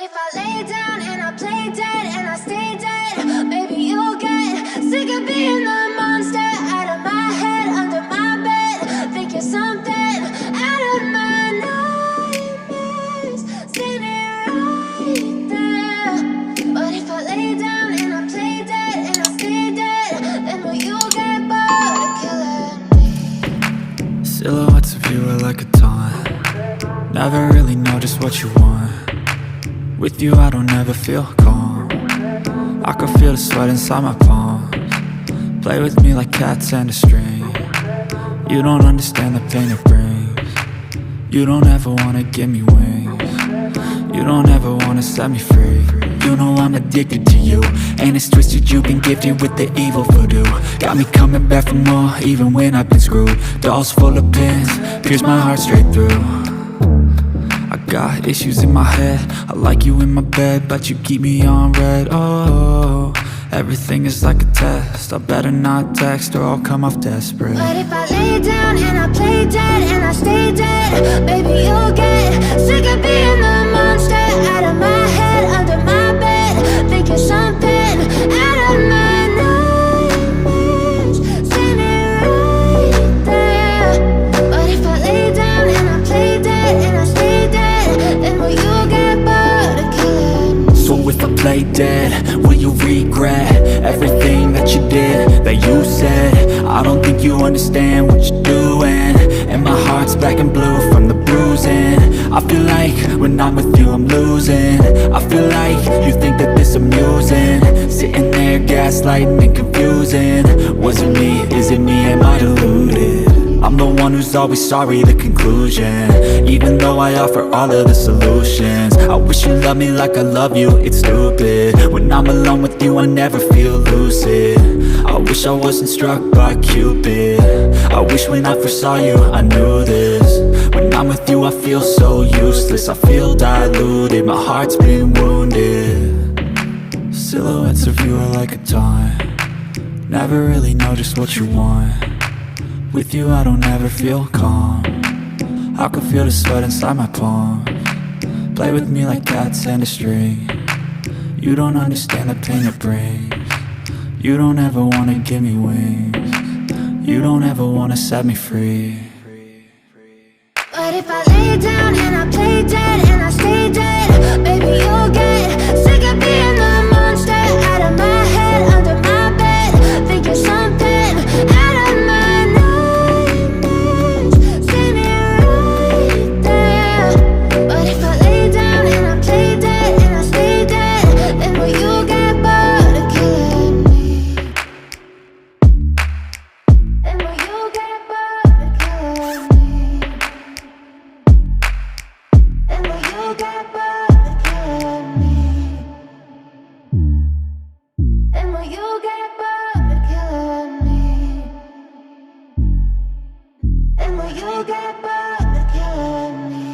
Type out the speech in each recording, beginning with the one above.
if I lay down and I play dead and I stay dead, maybe you'll get sick of being the monster out of my head, under my bed. Think you're something out of my nightmares, standing right there. But if I lay down and I play dead and I stay dead, then will you get bored of killing me? Silhouettes of you are like a taunt. Never really know just what you want. With you I don't ever feel calm. I can feel the sweat inside my palms. Play with me like cats and a string. You don't understand the pain it brings. You don't ever wanna give me wings. You don't ever wanna set me free. You know I'm addicted to you, and it's twisted, you've been gifted with the evil voodoo. Got me coming back for more, even when I've been screwed. Dolls full of pins, pierce my heart straight through. I got issues in my head, I like you in my bed, but you keep me on red. Oh, everything is like a test, I better not text or I'll come off desperate. But if I lay down and I play dead and I stay dead, maybe you'll get sick of being the monster out of my head, under my bed. Think you're something out of my nightmares, standing right there. But if I lay down and I play dead and I stay dead, then will you get bored of killing me? So if I play dead, will you regret everything that you did, that you said? I don't think you understand what you're doing, and my heart's black and blue from the bruising. I feel like when I'm with you I'm losing. I feel like you think that this amusing, sitting there gaslighting and confusing. Was it me? Is it me? Am I deluded? I'm the one who's always sorry, the conclusion, even though I offer all of the solutions. I wish you loved me like I love you, it's stupid. When I'm alone with you I never feel lucid. I wish I wasn't struck by Cupid. I wish when I first saw you I knew this. When I'm with you I feel so useless, I feel diluted, my heart's been wounded. Silhouettes of you are like a taunt. Never really know just what you want. With you I don't ever feel calm. I can feel the sweat inside my palms. Play with me like cats and a string. You don't understand the pain it brings. You don't ever wanna give me wings. You don't ever wanna set me free. But if I lay down and I play dead and I stay dead, maybe you'll get sick of being the monster out of my head, under my bed. Think you're something out of my nightmares, standing right there. But if I lay down and I play dead and I stay dead, then will you get bored of killing me? Then will you get bored of killing me? And will you get bored of killing me? And will you get bored of killing me? And will you get bored of killing me?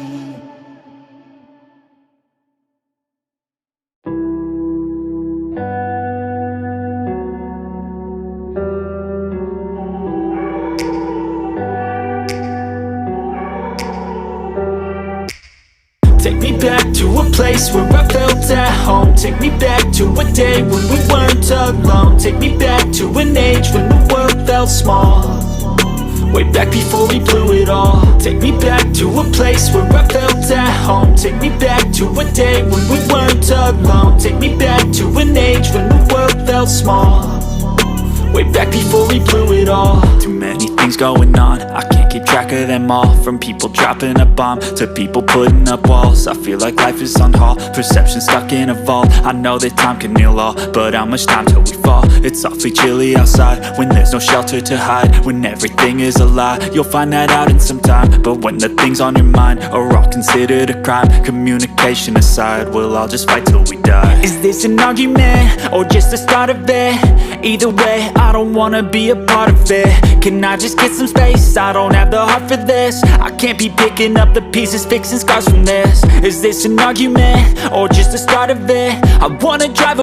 Take me back to a place where I felt at home. Take me back to a day when we weren't alone. Take me back to an age when the world felt small, way back before we blew it all. Take me back to a place where I felt at home. Take me back to a day when we weren't alone. Take me back to an age when the world felt small, way back before we blew it all. Too many things going on, I can't keep track of them all. From people dropping a bomb to people putting up walls. I feel like life is on hold, perception stuck in a vault. I know that time can heal all, but how much time till we fall? It's awfully chilly outside when there's no shelter to hide. When everything is a lie, you'll find that out in some time. But when the things on your mind are all considered a crime, communication aside, we'll all just fight till we die. Is this an argument or just the start of it? Either way, I don't wanna be a part of it. Can I just get some space? I don't have the heart for this. I can't be picking up the pieces, fixing scars from this. Is this an argument or just the start of it? I wanna drive